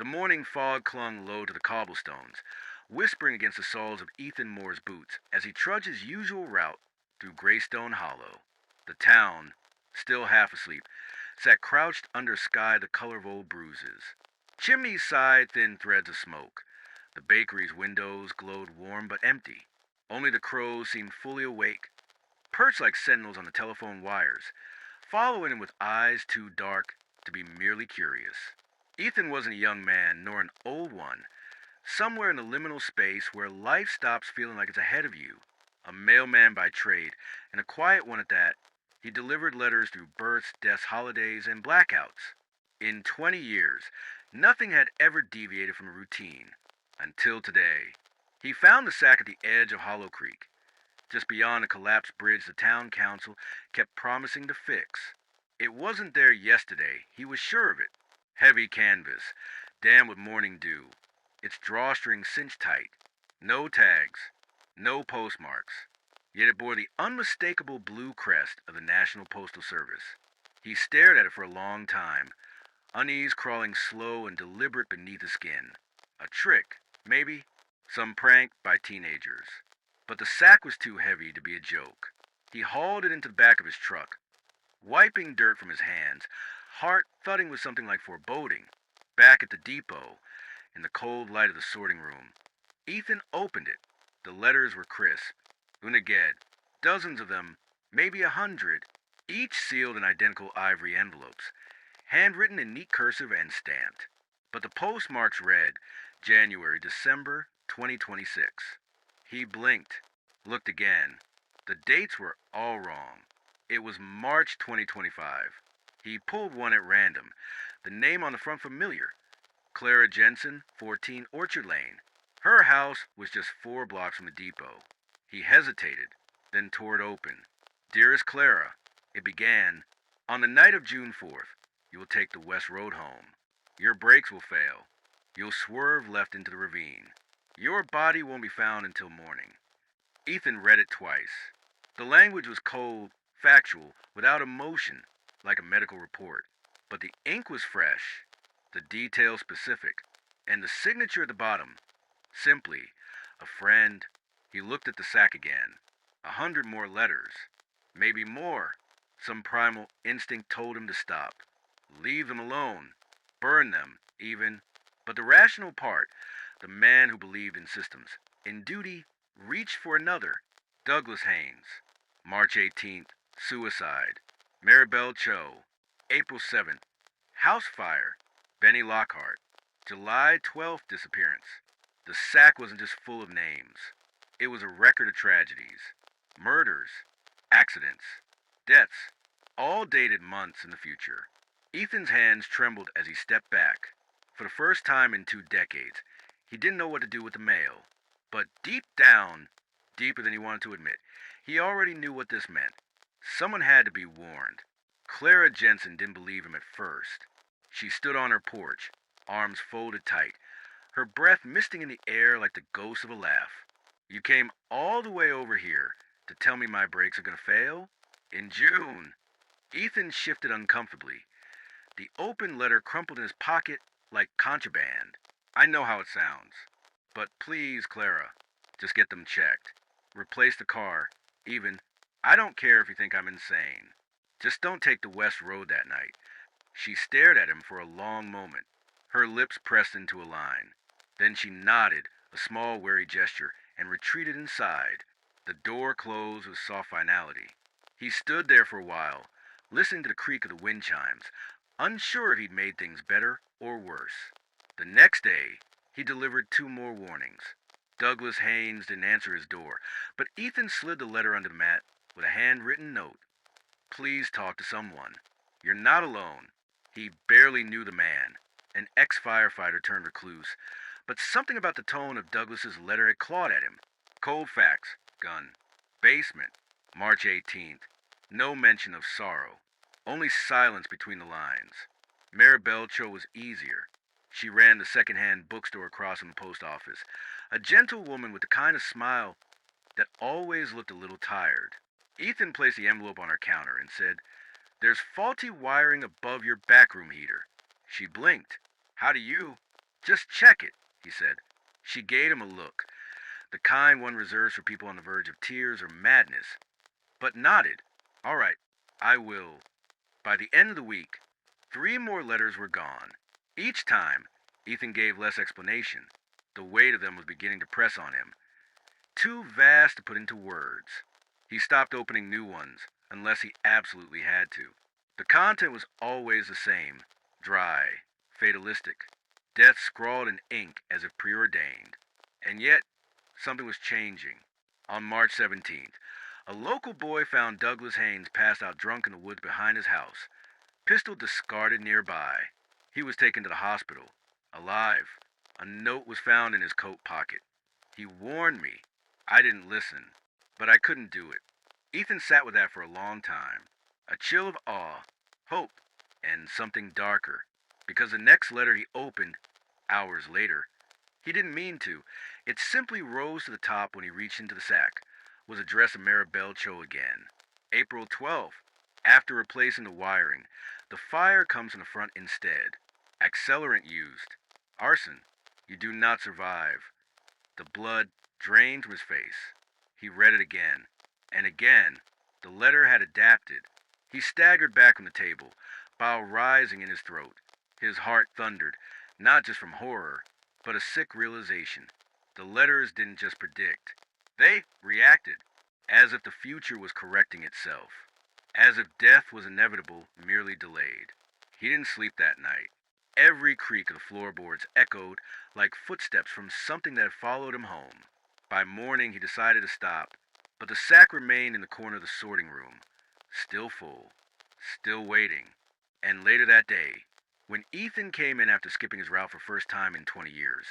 The morning fog clung low to the cobblestones, whispering against the soles of Ethan Moore's boots as he trudged his usual route through Greystone Hollow. The town, still half asleep, sat crouched under a sky the color of old bruises. Chimneys sighed thin threads of smoke. The bakery's windows glowed warm but empty. Only the crows seemed fully awake, perched like sentinels on the telephone wires, following him with eyes too dark to be merely curious. Ethan wasn't a young man, nor an old one. Somewhere in the liminal space where life stops feeling like it's ahead of you. A mailman by trade, and a quiet one at that, he delivered letters through births, deaths, holidays, and blackouts. In 20 years, nothing had ever deviated from a routine. Until today. He found the sack at the edge of Hollow Creek, just beyond a collapsed bridge the town council kept promising to fix. It wasn't there yesterday, he was sure of it. Heavy canvas, damp with morning dew, its drawstring cinched tight. No tags, no postmarks. Yet it bore the unmistakable blue crest of the National Postal Service. He stared at it for a long time, unease crawling slow and deliberate beneath his skin. A trick, maybe, some prank by teenagers. But the sack was too heavy to be a joke. He hauled it into the back of his truck, wiping dirt from his hands, heart thudding with something like foreboding. Back at the depot, in the cold light of the sorting room, Ethan opened it. The letters were crisp. Unaged, dozens of them, maybe 100, each sealed in identical ivory envelopes, handwritten in neat cursive and stamped. But the postmarks read January, December 2026. He blinked, looked again. The dates were all wrong. It was March 2025. He pulled one at random, the name on the front familiar. Clara Jensen, 14 Orchard Lane. Her house was just 4 blocks from the depot. He hesitated, then tore it open. Dearest Clara, it began, on the night of June 4th, you will take the West Road home. Your brakes will fail. You'll swerve left into the ravine. Your body won't be found until morning. Ethan read it twice. The language was cold, factual, without emotion, like a medical report. But the ink was fresh, the details specific, and the signature at the bottom, simply, a friend. He looked at the sack again. 100 more letters. Maybe more. Some primal instinct told him to stop. Leave them alone. Burn them, even. But the rational part, the man who believed in systems, in duty, reached for another. Douglas Haynes. March 18th, suicide. Maribel Cho. April 7th, house fire. Benny Lockhart. July 12th, disappearance. The sack wasn't just full of names. It was a record of tragedies. Murders. Accidents. Deaths. All dated months in the future. Ethan's hands trembled as he stepped back. For the first time in 2 decades, he didn't know what to do with the mail. But deep down, deeper than he wanted to admit, he already knew what this meant. Someone had to be warned. Clara Jensen didn't believe him at first. She stood on her porch, arms folded tight, her breath misting in the air like the ghost of a laugh. You came all the way over here to tell me my brakes are going to fail? In June. Ethan shifted uncomfortably. The open letter crumpled in his pocket like contraband. I know how it sounds. But please, Clara, just get them checked. Replace the car. Even, I don't care if you think I'm insane. Just don't take the West Road that night. She stared at him for a long moment, her lips pressed into a line. Then she nodded, a small wary gesture, and retreated inside. The door closed with soft finality. He stood there for a while, listening to the creak of the wind chimes, unsure if he'd made things better or worse. The next day, he delivered 2 more warnings. Douglas Haynes didn't answer his door, but Ethan slid the letter under the mat with a handwritten note. Please talk to someone. You're not alone. He barely knew the man, an ex-firefighter turned recluse, but something about the tone of Douglas's letter had clawed at him. Cold facts, gun. Basement, March 18th. No mention of sorrow, only silence between the lines. Maribel Cho was easier. She ran the second-hand bookstore across from the post office, a gentle woman with the kind of smile that always looked a little tired. Ethan placed the envelope on her counter and said, "There's faulty wiring above your backroom heater." She blinked. "How do you?" Just check it, he said. She gave him a look, the kind one reserves for people on the verge of tears or madness, but nodded. All right, I will. By the end of the week, 3 more letters were gone. Each time, Ethan gave less explanation. The weight of them was beginning to press on him. Too vast to put into words. He stopped opening new ones, unless he absolutely had to. The content was always the same. Dry, fatalistic. Death scrawled in ink as if preordained. And yet, something was changing. On March 17th, a local boy found Douglas Haynes passed out drunk in the woods behind his house, pistol discarded nearby. He was taken to the hospital, alive. A note was found in his coat pocket. He warned me. I didn't listen, but I couldn't do it. Ethan sat with that for a long time. A chill of awe, hope, and something darker. Because the next letter he opened, hours later, he didn't mean to. It simply rose to the top when he reached into the sack, was addressed to Maribel Cho again. April 12th. After replacing the wiring, the fire comes from the front instead. Accelerant used. Arson. You do not survive. The blood drained from his face. He read it again. And again. The letter had adapted. He staggered back on the table, bile rising in his throat. His heart thundered, not just from horror, but a sick realization. The letters didn't just predict. They reacted, as if the future was correcting itself. As if death was inevitable, merely delayed. He didn't sleep that night. Every creak of the floorboards echoed like footsteps from something that had followed him home. By morning, he decided to stop, but the sack remained in the corner of the sorting room, still full, still waiting. And later that day, when Ethan came in after skipping his route for the first time in 20 years,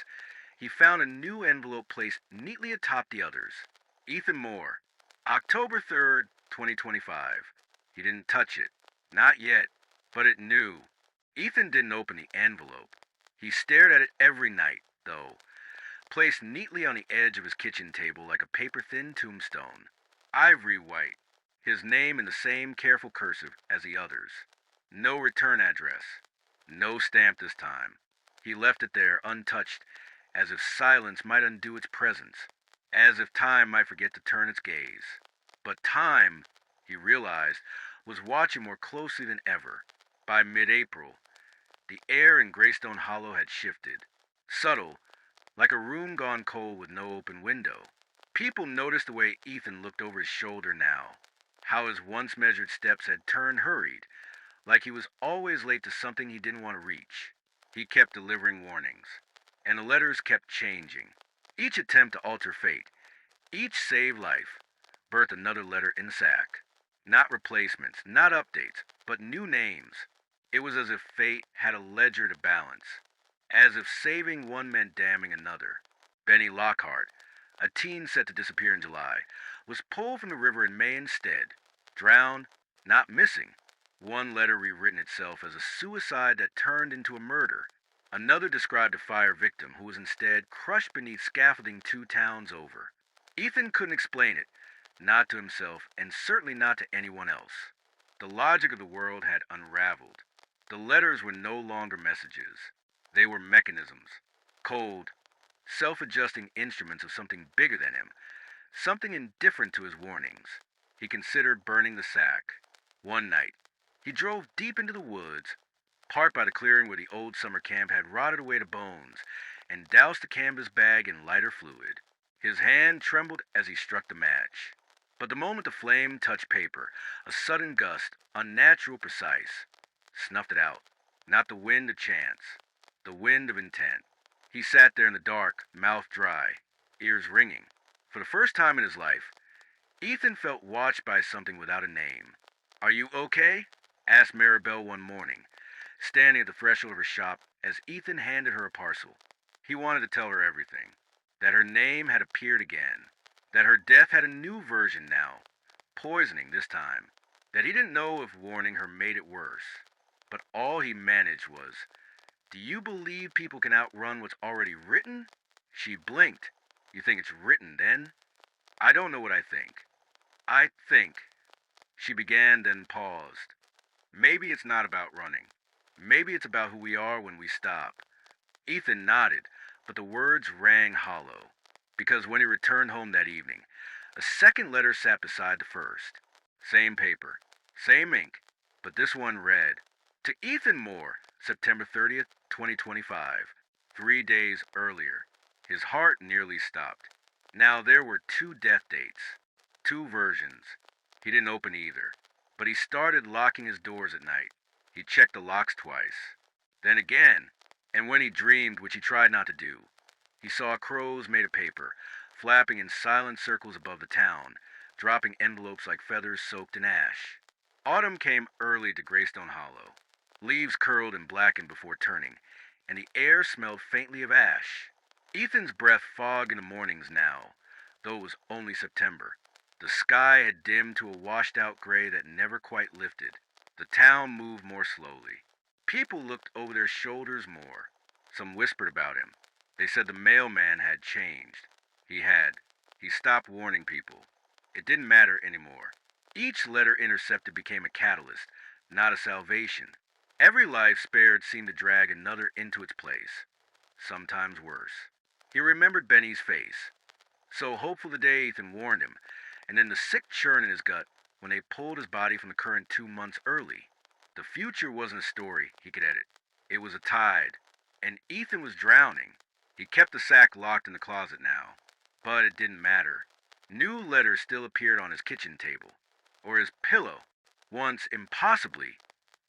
he found a new envelope placed neatly atop the others. Ethan Moore, October 3rd, 2025. He didn't touch it. Not yet, but it knew. Ethan didn't open the envelope. He stared at it every night, though, placed neatly on the edge of his kitchen table like a paper-thin tombstone. Ivory white, his name in the same careful cursive as the others. No return address. No stamp this time. He left it there untouched, as if silence might undo its presence, as if time might forget to turn its gaze. But time, he realized, was watching more closely than ever. By mid-April, the air in Greystone Hollow had shifted. Subtle, like a room gone cold with no open window. People noticed the way Ethan looked over his shoulder now, how his once measured steps had turned hurried, like he was always late to something he didn't want to reach. He kept delivering warnings, and the letters kept changing. Each attempt to alter fate, each save life, birthed another letter in the sack. Not replacements, not updates, but new names. It was as if fate had a ledger to balance, as if saving one meant damning another. Benny Lockhart, a teen set to disappear in July, was pulled from the river in May instead. Drowned, not missing. One letter rewritten itself as a suicide that turned into a murder. Another described a fire victim who was instead crushed beneath scaffolding 2 towns over. Ethan couldn't explain it, not to himself and certainly not to anyone else. The logic of the world had unraveled. The letters were no longer messages. They were mechanisms. Cold, self-adjusting instruments of something bigger than him. Something indifferent to his warnings. He considered burning the sack. One night, he drove deep into the woods, parked by the clearing where the old summer camp had rotted away to bones, and doused the canvas bag in lighter fluid. His hand trembled as he struck the match. But the moment the flame touched paper, a sudden gust, unnatural precise, snuffed it out. Not the wind of chance, the wind of intent. He sat there in the dark, mouth dry, ears ringing. For the first time in his life, Ethan felt watched by something without a name. "Are you okay?" asked Maribel one morning, standing at the threshold of her shop as Ethan handed her a parcel. He wanted to tell her everything. That her name had appeared again. That her death had a new version now. Poisoning this time. That he didn't know if warning her made it worse. But all he managed was, "Do you believe people can outrun what's already written?" She blinked. "You think it's written, then?" "I don't know what I think. I think," she began, then paused. "Maybe it's not about running. Maybe it's about who we are when we stop." Ethan nodded, but the words rang hollow, because when he returned home that evening, a second letter sat beside the first. Same paper, same ink, but this one read, "To Ethan Moore, September 30th, 2025, 3 days earlier." His heart nearly stopped. Now there were two death dates, two versions. He didn't open either, but he started locking his doors at night. He checked the locks twice, then again, and when he dreamed, which he tried not to do, he saw crows made of paper, flapping in silent circles above the town, dropping envelopes like feathers soaked in ash. Autumn came early to Greystone Hollow. Leaves curled and blackened before turning, and the air smelled faintly of ash. Ethan's breath fogged in the mornings now, though it was only September. The sky had dimmed to a washed-out gray that never quite lifted. The town moved more slowly. People looked over their shoulders more. Some whispered about him. They said the mailman had changed. He had. He stopped warning people. It didn't matter anymore. Each letter intercepted became a catalyst, not a salvation. Every life spared seemed to drag another into its place, sometimes worse. He remembered Benny's face, so hopeful the day Ethan warned him, and then the sick churn in his gut when they pulled his body from the current 2 months early. The future wasn't a story he could edit. It was a tide, and Ethan was drowning. He kept the sack locked in the closet now, but it didn't matter. New letters still appeared on his kitchen table, or his pillow, once impossibly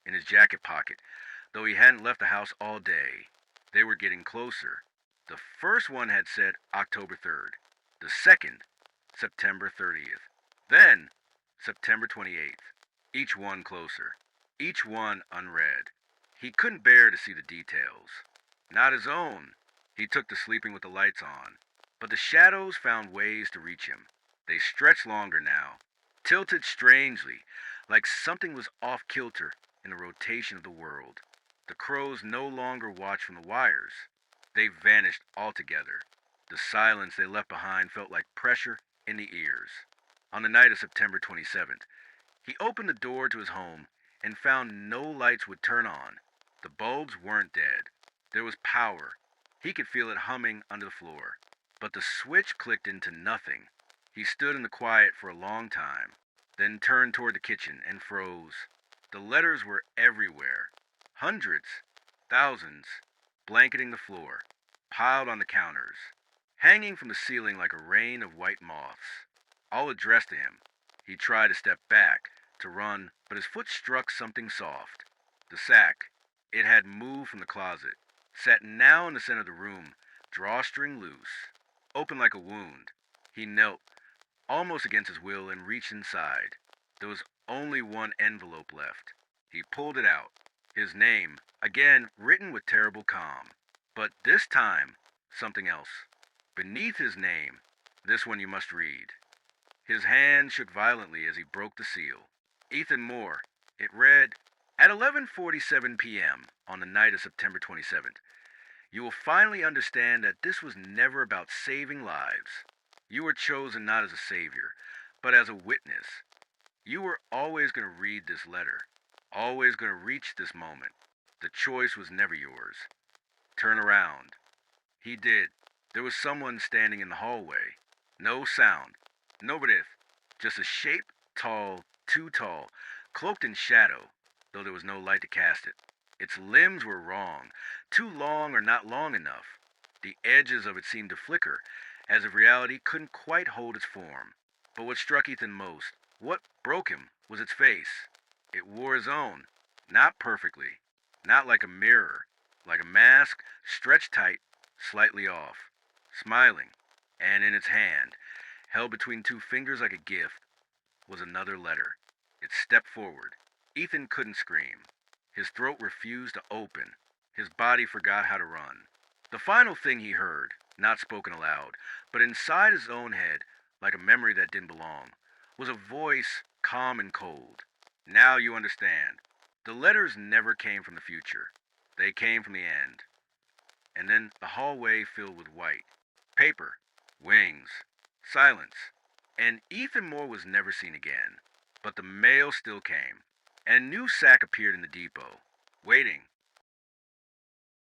in his jacket pocket, though he hadn't left the house all day. They were getting closer. The first one had said October 3rd, the second, September 30th, then September 28th, each one closer, each one unread. He couldn't bear to see the details. Not his own. He took to sleeping with the lights on. But the shadows found ways to reach him. They stretched longer now, tilted strangely, like something was off kilter in the rotation of the world. The crows no longer watched from the wires. They vanished altogether. The silence they left behind felt like pressure in the ears. On the night of September 27th, he opened the door to his home and found no lights would turn on. The bulbs weren't dead. There was power. He could feel it humming under the floor. But the switch clicked into nothing. He stood in the quiet for a long time, then turned toward the kitchen and froze. The letters were everywhere. Hundreds, thousands, blanketing the floor, piled on the counters, hanging from the ceiling like a rain of white moths, all addressed to him. He tried to step back, to run, but his foot struck something soft. The sack. It had moved from the closet, sat now in the center of the room, drawstring loose, open like a wound. He knelt, almost against his will, and reached inside. There was only one envelope left. He pulled it out. His name, again written with terrible calm. But this time, something else. Beneath his name, this one you must read. His hand shook violently as he broke the seal. Ethan Moore. It read, "At 11:47 p.m. on the night of September 27th, you will finally understand that this was never about saving lives. You were chosen not as a savior, but as a witness. You were always going to read this letter, always going to reach this moment. The choice was never yours. Turn around." He did. There was someone standing in the hallway. No sound. No breath. Just a shape, tall, too tall, cloaked in shadow, though there was no light to cast it. Its limbs were wrong, too long or not long enough. The edges of it seemed to flicker, as if reality couldn't quite hold its form. But what struck Ethan most, what broke him, was its face. It wore his own, not perfectly, not like a mirror, like a mask, stretched tight, slightly off, smiling, and in its hand, held between two fingers like a gift, was another letter. It stepped forward. Ethan couldn't scream. His throat refused to open. His body forgot how to run. The final thing he heard, not spoken aloud, but inside his own head, like a memory that didn't belong, was a voice calm and cold. "Now you understand. The letters never came from the future. They came from the end." And then the hallway filled with white. Paper. Wings. Silence. And Ethan Moore was never seen again. But the mail still came. And a new sack appeared in the depot, waiting,